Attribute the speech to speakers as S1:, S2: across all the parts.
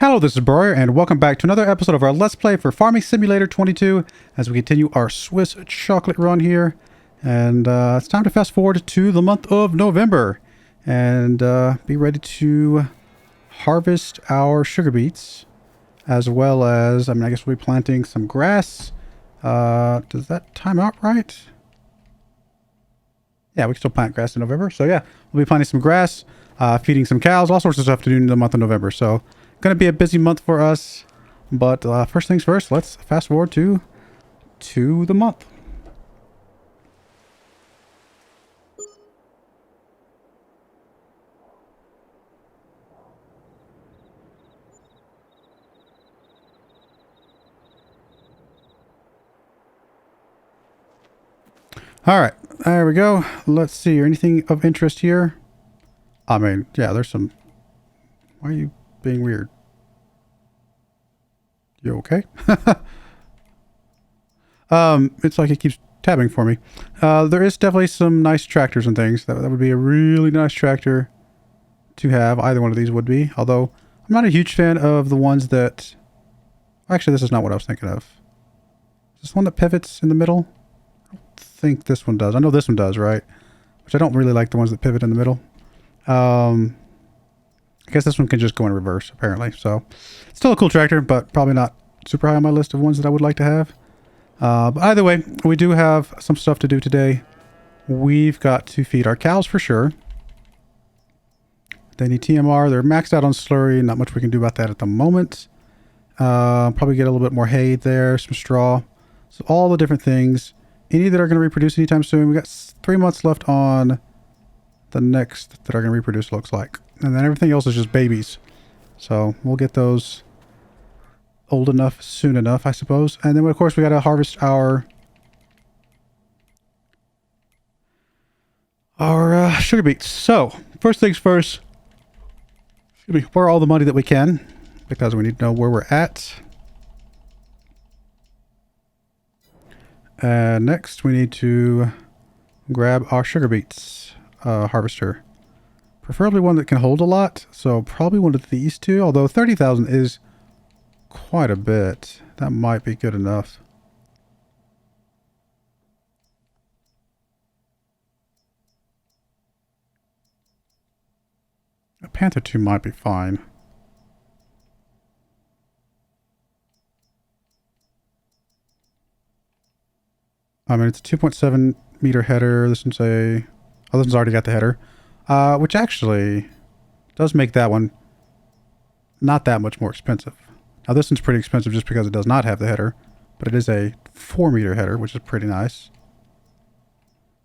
S1: Hello, this is Broyar, and welcome back to another episode of our Let's Play for Farming Simulator 22 as we continue our Swiss chocolate run here. And it's time to fast forward to the month of November and be ready to harvest our sugar beets, as well as, I guess we'll be planting some grass. Does that time out right? Yeah, we can still plant grass in November. So yeah, we'll be planting some grass, feeding some cows, all sorts of stuff to do in the month of November. So going to be a busy month for us, but first things first, let's fast forward to the month. All right, there we go. Let's see, anything of interest here? I mean, yeah, there's some. Why are you being weird? You okay? It's like it keeps tabbing for me. There is definitely some nice tractors and things. That would be a really nice tractor to have. Either one of these would be. Although, I'm not a huge fan of the ones that... Actually, this is not what I was thinking of. Is this one that pivots in the middle? I don't think this one does. I know this one does, right? Which I don't really like the ones that pivot in the middle. I guess this one can just go in reverse, apparently. So, still a cool tractor, but probably not super high on my list of ones that I would like to have. But either way, we do have some stuff to do today. We've got to feed our cows for sure. They need TMR. They're maxed out on slurry. Not much we can do about that at the moment. Probably get a little bit more hay there, some straw. So all the different things. Any that are going to reproduce anytime soon. We got 3 months left on the next that are going to reproduce, looks like. And then everything else is just babies. So we'll get those old enough soon enough, I suppose. And then, of course, we got to harvest our sugar beets. So first things first, we pour all the money that we can because we need to know where we're at. And next we need to grab our sugar beets harvester. Preferably one that can hold a lot, so probably one of these two, although 30,000 is quite a bit. That might be good enough. A Panther 2 might be fine. I mean, it's a 2.7 meter header. This one's a... Oh, this one's already got the header. Which actually does make that one not that much more expensive. Now this one's pretty expensive just because it does not have the header, but it is a 4 meter header, which is pretty nice.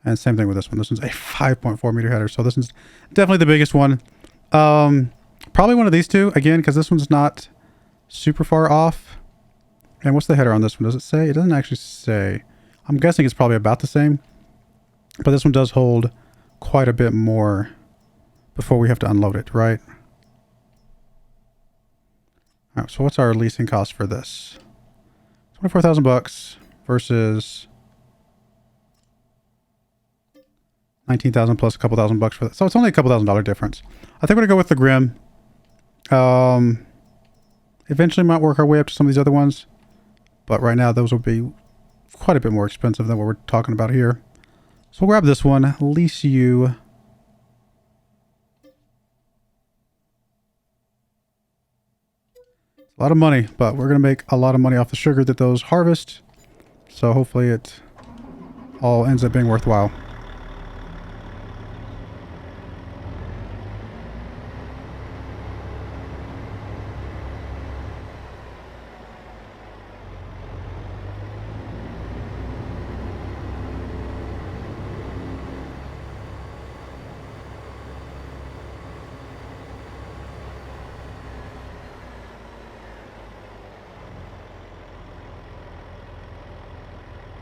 S1: And same thing with this one. This one's a 5.4 meter header, so this one's definitely the biggest one. Probably one of these two, again, because this one's not super far off. And what's the header on this one? Does it say? It doesn't actually say. I'm guessing it's probably about the same, but this one does hold quite a bit more before we have to unload it, right? All right, so what's our leasing cost for this? 24,000 bucks versus 19,000 plus a couple thousand bucks for that. So it's only a couple $1,000 difference. I think we're gonna go with the Grim. Eventually might work our way up to some of these other ones, but right now those will be quite a bit more expensive than what we're talking about here. So we'll grab this one, lease you. It's a lot of money, but we're going to make a lot of money off the sugar that those harvest. So hopefully it all ends up being worthwhile.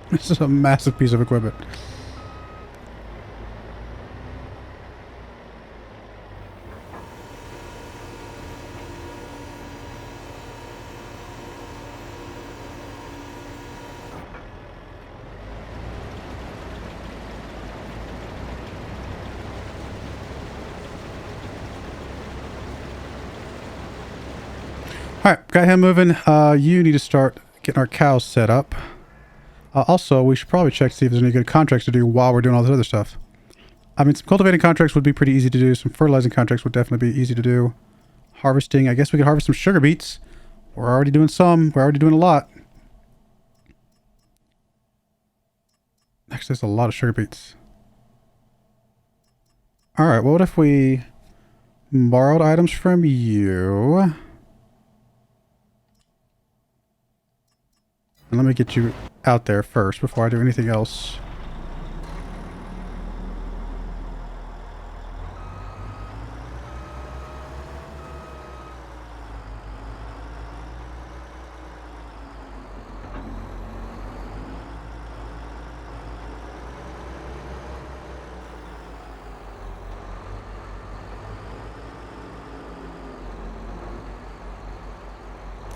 S1: This is a massive piece of equipment. got him moving. You need to start getting our cows set up. Also, we should probably check to see if there's any good contracts to do while we're doing all this other stuff. I mean, some cultivating contracts would be pretty easy to do. Some fertilizing contracts would definitely be easy to do. Harvesting, I guess we could harvest some sugar beets. We're already doing some. We're already doing a lot. Actually, there's a lot of sugar beets. Alright, well, what if we borrowed items from you? And let me get you out there first before I do anything else.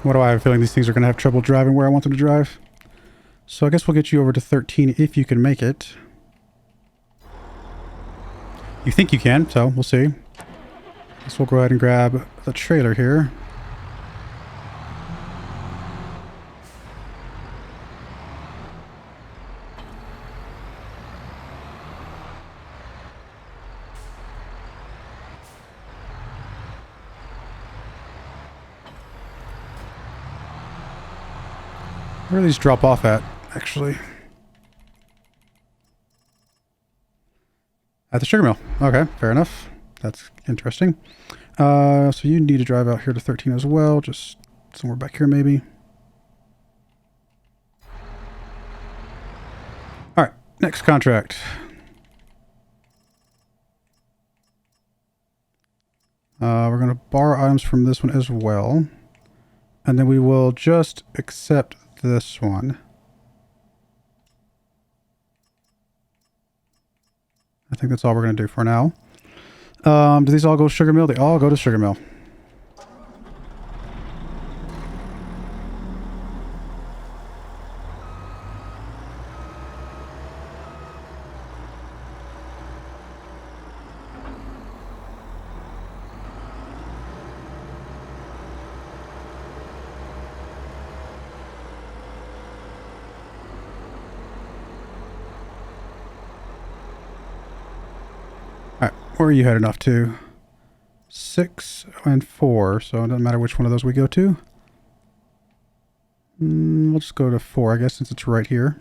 S1: What do I have a feeling these things are going to have trouble driving where I want them to drive? So I guess we'll get you over to 13 if you can make it. You think you can, so we'll see. Guess we'll go ahead and grab the trailer here. Where do these drop off at, actually? At the sugar mill. Okay, fair enough. That's interesting. So you need to drive out here to 13 as well. Just somewhere back here, maybe. Alright, next contract. We're going to borrow items from this one as well. And then we will just accept this one. I think that's all we're going to do for now. Do these all go to sugar mill? They all go to sugar mill. Where are you headed off to? 6 and 4, so it doesn't matter which one of those we go to. We'll just go to 4, I guess, since it's right here.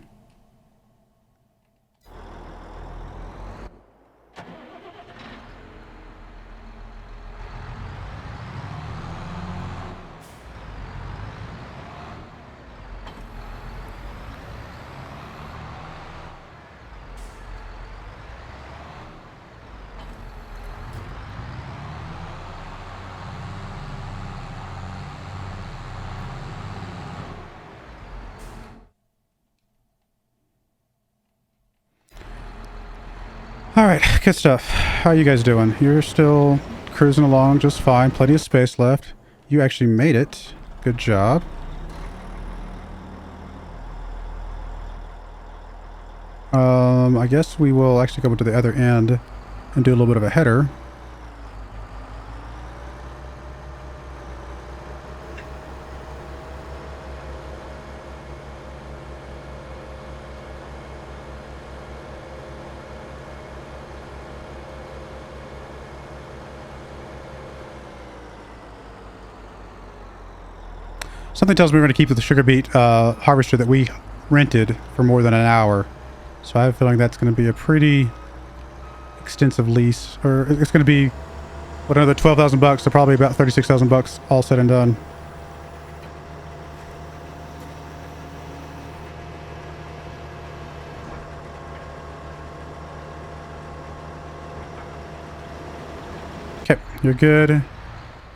S1: Alright, good stuff. How you guys doing? You're still cruising along just fine. Plenty of space left. You actually made it. Good job. I guess we will actually go to the other end and do a little bit of a header. Something tells me we're going to keep the sugar beet harvester that we rented for more than an hour. So I have a feeling that's going to be a pretty extensive lease. Or it's going to be, what, another 12,000 bucks, so probably about 36,000 bucks all said and done. Okay, you're good.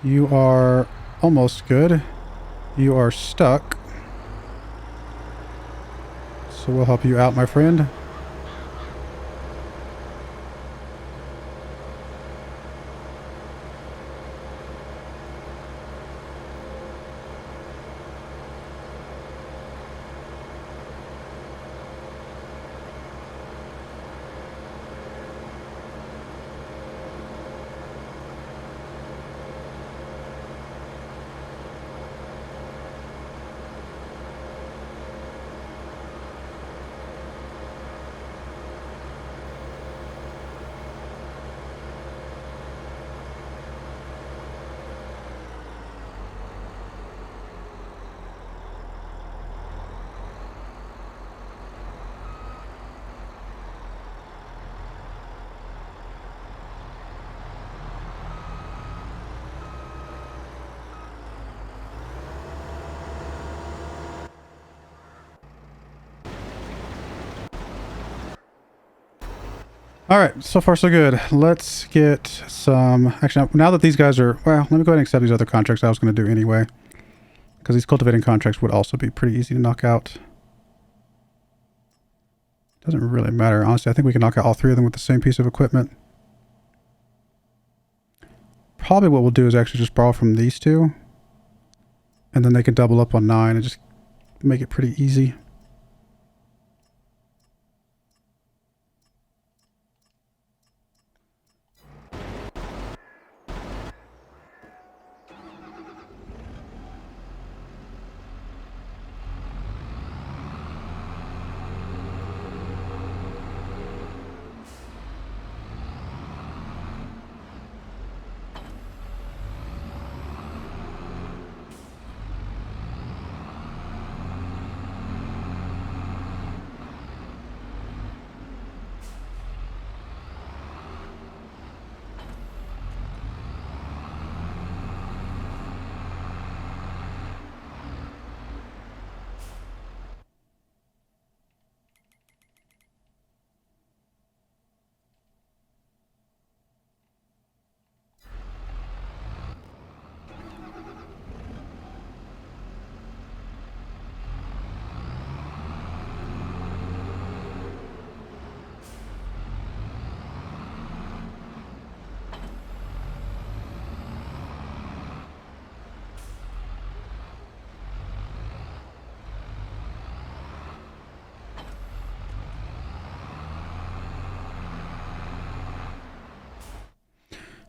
S1: You are almost good. You are stuck. So we'll help you out, my friend. All right, so far so good. Let's get some... Actually, now that these guys are... Well, let me go ahead and accept these other contracts I was going to do anyway. Because these cultivating contracts would also be pretty easy to knock out. Doesn't really matter. Honestly, I think we can knock out all three of them with the same piece of equipment. Probably what we'll do is actually just borrow from these two. And then they can double up on 9 and just make it pretty easy.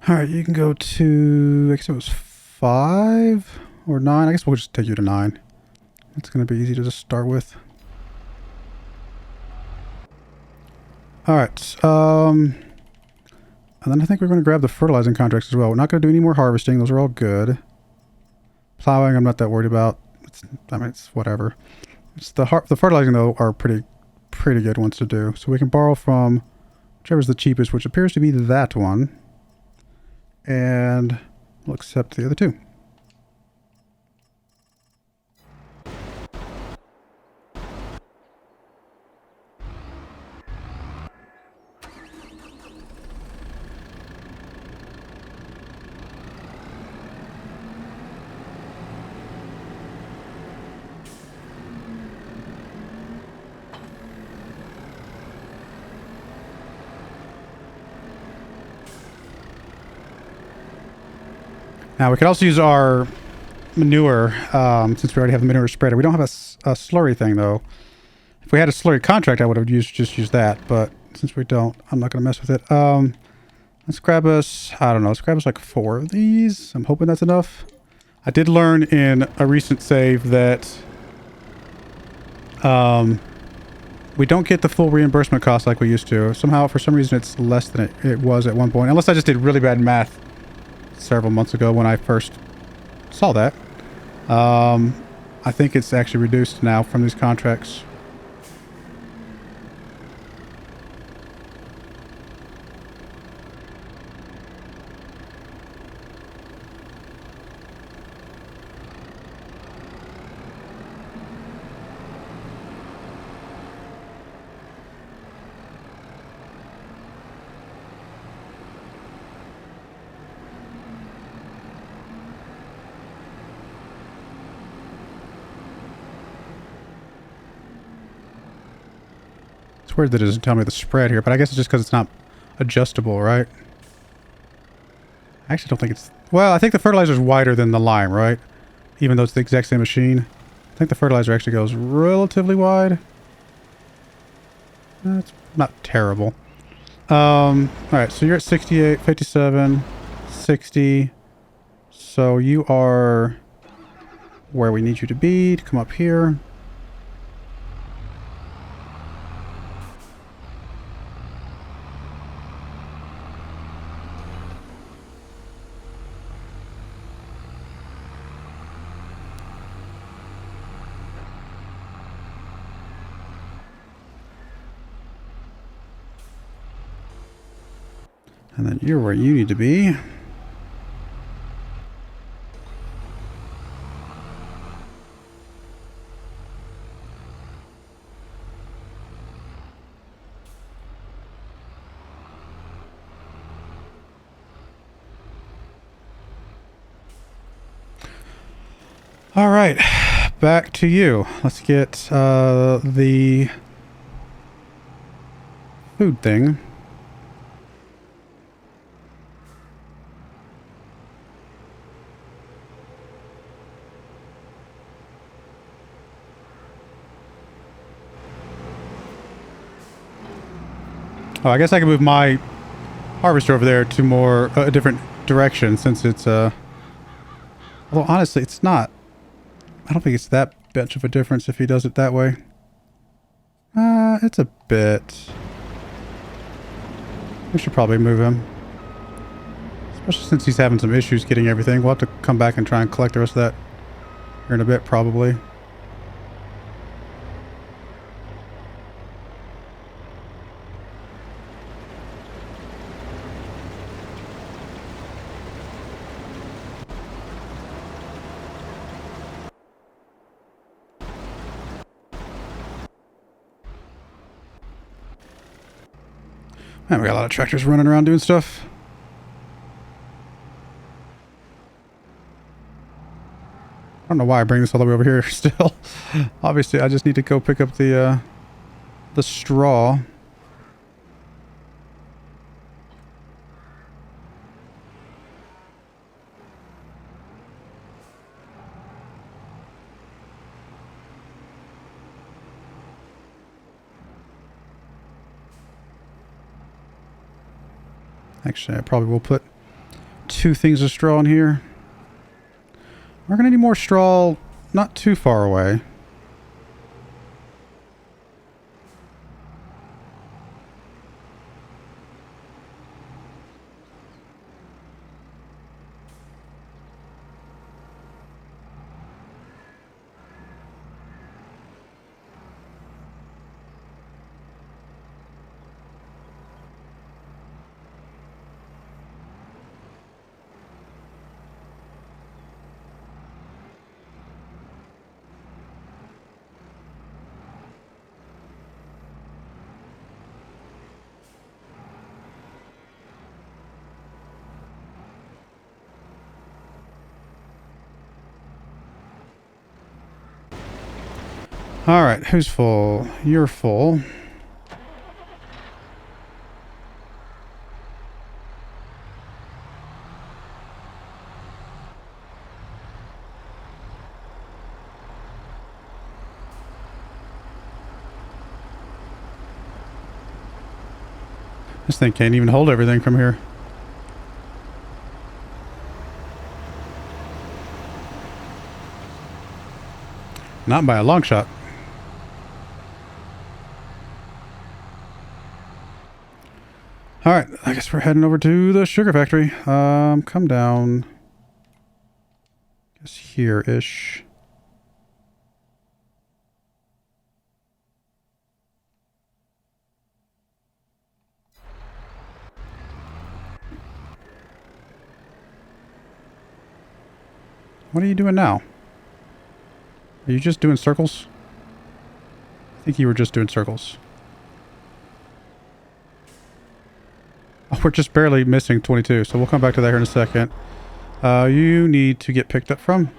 S1: All right, you can go to, I guess it was 5 or 9. I guess we'll just take you to 9. It's going to be easy to just start with. All right. And then I think we're going to grab the fertilizing contracts as well. We're not going to do any more harvesting. Those are all good. Plowing, I'm not that worried about. I mean, it's whatever. It's the fertilizing, though, are pretty good ones to do. So we can borrow from whichever's the cheapest, which appears to be that one. And we'll accept the other two. Now we could also use our manure, since we already have the manure spreader. We don't have a slurry thing though. If we had a slurry contract, I would have just used that, but since we don't, I'm not going to mess with it. Let's grab us, I don't know, let's grab us like 4 of these. I'm hoping that's enough. I did learn in a recent save that we don't get the full reimbursement cost like we used to. Somehow, for some reason, it's less than it was at one point. Unless I just did really bad math several months ago when I first saw that. I think it's actually reduced now from these contracts. It's weird that it doesn't tell me the spread here, but I guess it's just because it's not adjustable, right? I actually don't think it's... Well, I think the fertilizer is wider than the lime, right? Even though it's the exact same machine. I think the fertilizer actually goes relatively wide. That's not terrible. Alright, so you're at 68, 57, 60. So you are where we need you to be to come up here. And then you're where you need to be. All right, back to you. Let's get the food thing. Oh, I guess I can move my harvester over there to more a different direction since it's although honestly it's not. I don't think it's that much of a difference if he does it that way. It's a bit. We should probably move him. Especially since he's having some issues getting everything. We'll have to come back and try and collect the rest of that here in a bit probably. Man, we got a lot of tractors running around doing stuff. I don't know why I bring this all the way over here still. Obviously, I just need to go pick up the straw. Actually, I probably will put 2 things of straw in here. We're going to need more straw not too far away. All right, who's full? You're full. This thing can't even hold everything from here. Not by a long shot. All right, I guess we're heading over to the sugar factory. Come down. Guess here-ish. What are you doing now? Are you just doing circles? I think you were just doing circles. Oh, we're just barely missing 22, so we'll come back to that here in a second. You need to get picked up from.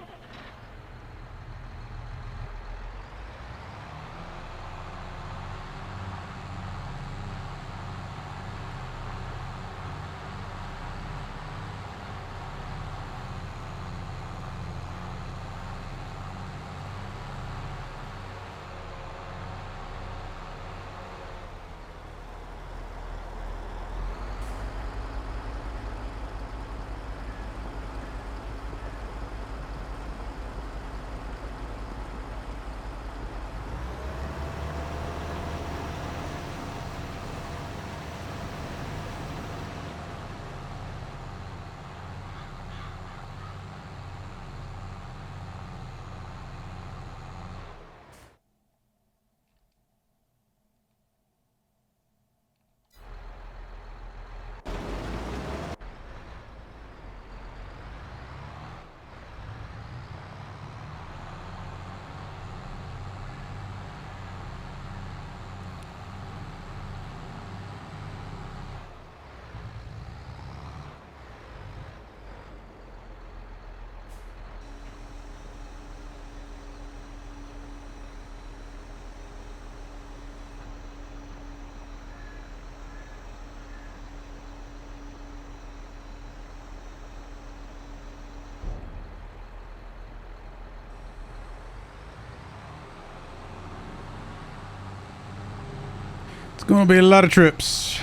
S1: Gonna be a lot of trips.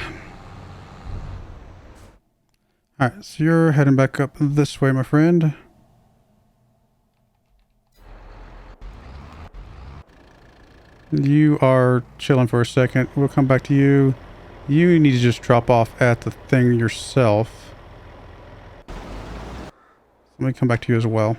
S1: Alright, so you're heading back up this way, my friend. You are chilling for a second. We'll come back to you. You need to just drop off at the thing yourself. Let me come back to you as well.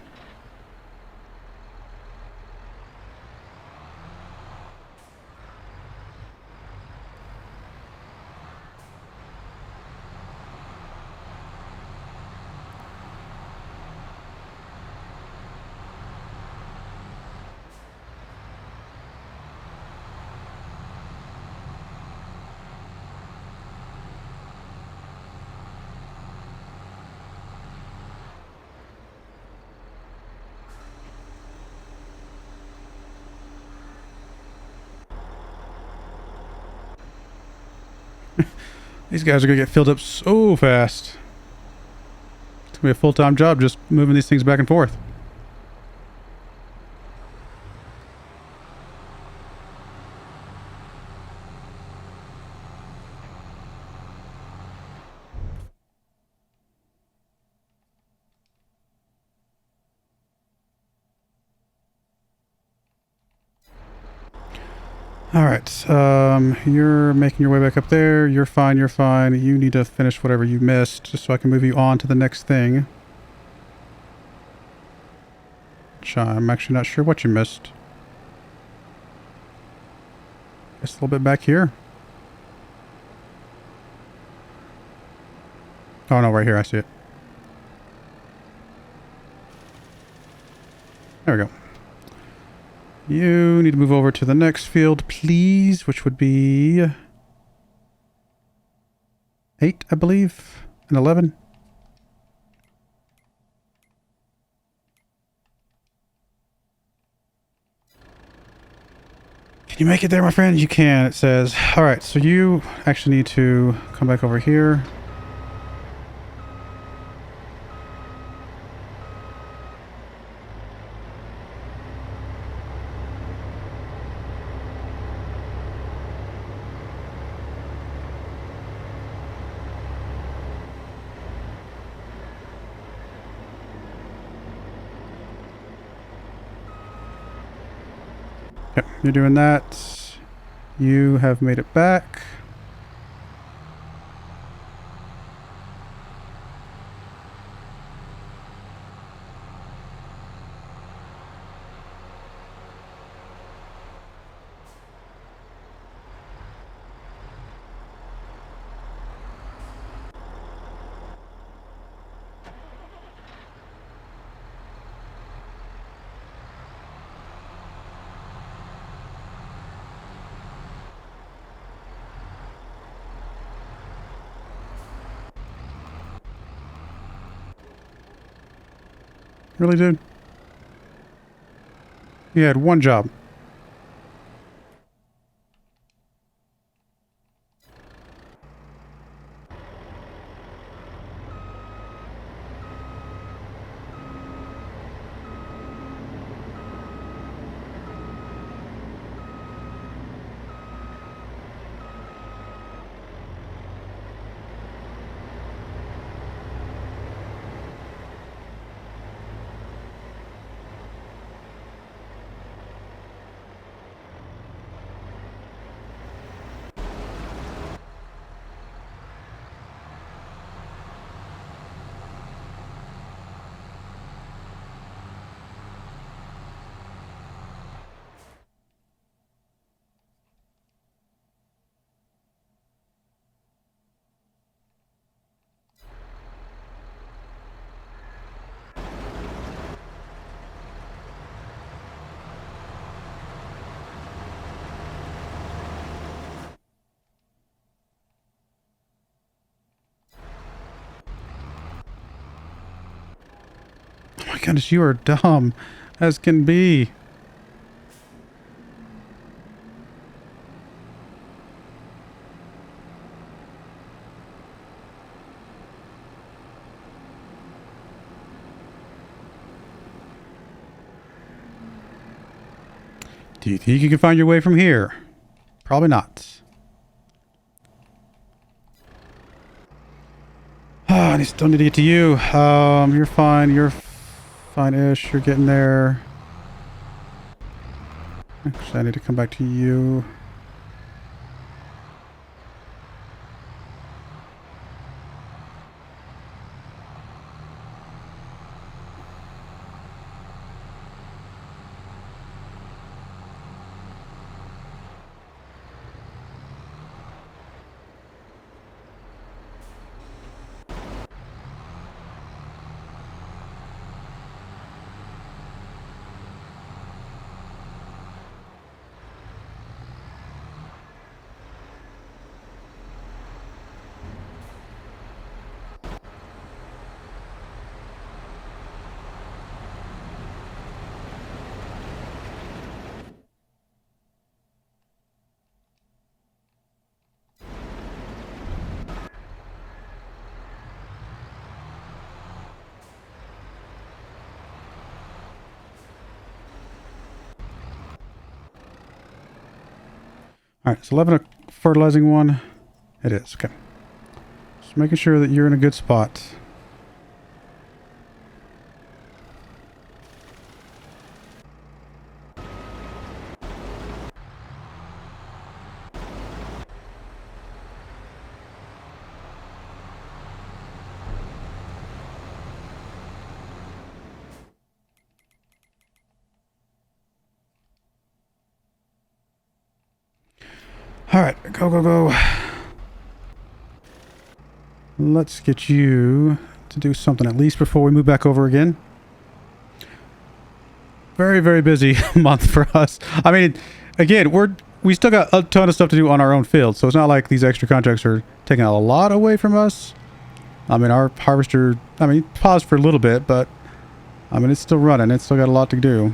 S1: These guys are going to get filled up so fast. It's going to be a full-time job just moving these things back and forth. Alright, you're making your way back up there. You're fine, you're fine. You need to finish whatever you missed, just so I can move you on to the next thing. Which I'm actually not sure what you missed. Guess a little bit back here. Oh no, right here, I see it. There we go. You need to move over to the next field, please, which would be 8, I believe, and 11. Can you make it there, my friend? You can, it says. All right, so you actually need to come back over here. Yep, you're doing that. You have made it back. Really, dude? You had one job. Oh my goodness, you are dumb as can be. Do you think you can find your way from here? Probably not. still need to get to you. You're fine. You're fine-ish. You're getting there. Actually, I need to come back to you. All right, it's 11 a fertilizing one. It is, okay. Just making sure that you're in a good spot. All right, go, go, go. Let's get you to do something at least before we move back over again. Very, very busy month for us. I mean, again, we still got a ton of stuff to do on our own field, so it's not like these extra contracts are taking a lot away from us. I mean, our harvester, I mean, paused for a little bit, but I mean, it's still running. It's still got a lot to do.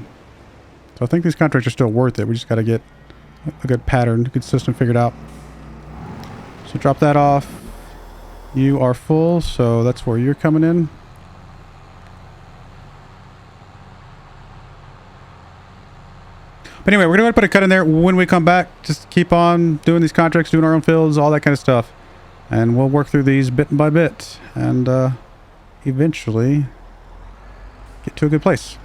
S1: So I think these contracts are still worth it. We just got to get a good pattern, a good system figured out. So drop that off. You are full, so that's where you're coming in. But anyway, we're going to put a cut in there when we come back. Just keep on doing these contracts, doing our own fields, all that kind of stuff. And we'll work through these bit by bit and eventually get to a good place.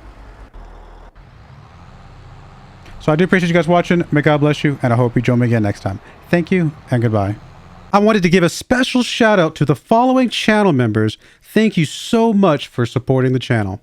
S1: So I do appreciate you guys watching. May God bless you, and I hope you join me again next time. Thank you, and goodbye. I wanted to give a special shout out to the following channel members. Thank you so much for supporting the channel.